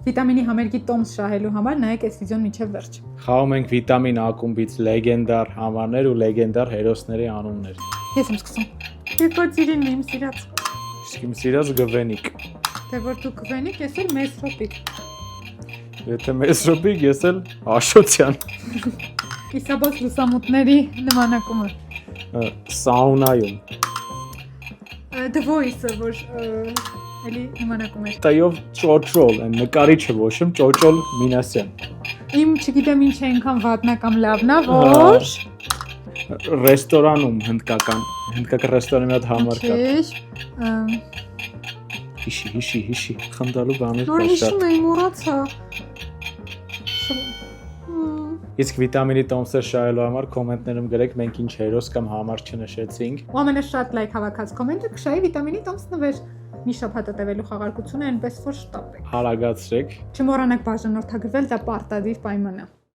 Վիտամինի համերգի տոմս շահելու համար նայեք այս վիդեոն մինչև վերջ։ Խաղում ենք վիտամին ակումբից լեգենդար համարներ ու լեգենդար հերոսների անուններ։ Ես եմ սկսում։ Երկրորդ իմ սիրած։ Իսկ իմ սիրած Գվենիկ։ Թե որ դու Գվենիկ, ես էլ Մեսրոպիկ։ Եթե Մեսրոպիկ, ես էլ Աշոտյան։ Իսաբոս լուսամուտների նմանակումը։ Սաունայում։ The Voice-ը, որ էլի նմանակում էր։ Տայով ճոճոլ, այն նկարիչը ոչմ ճոճոլ Մինասյան։ Իմ չգիտեմ ինչ է ինքան վատնա կամ լավնա, որ ռեստորանում հնդկական ռեստորանի մի հատ համար կա։ Հիշի, խնդալու բաներ կա շատ։ Որ հիշում էի, մոռացա։ Իսկ վիտամինի տոմսեր շահելու համար կոմենտներում գրեք մենք ինչ հերոս կամ համար չնշեցինք։ Ու ամենաշատ լայք հավաքած կոմենտը կշահի վիտամինի տոմս նվեր։ Մի շաբաթ տևելու խաղարկությունը այնպես որ շտապեք։ Արագացրեք։ Չմոռանաք բաժանորդագրվել, դա պարտադիր պայման է։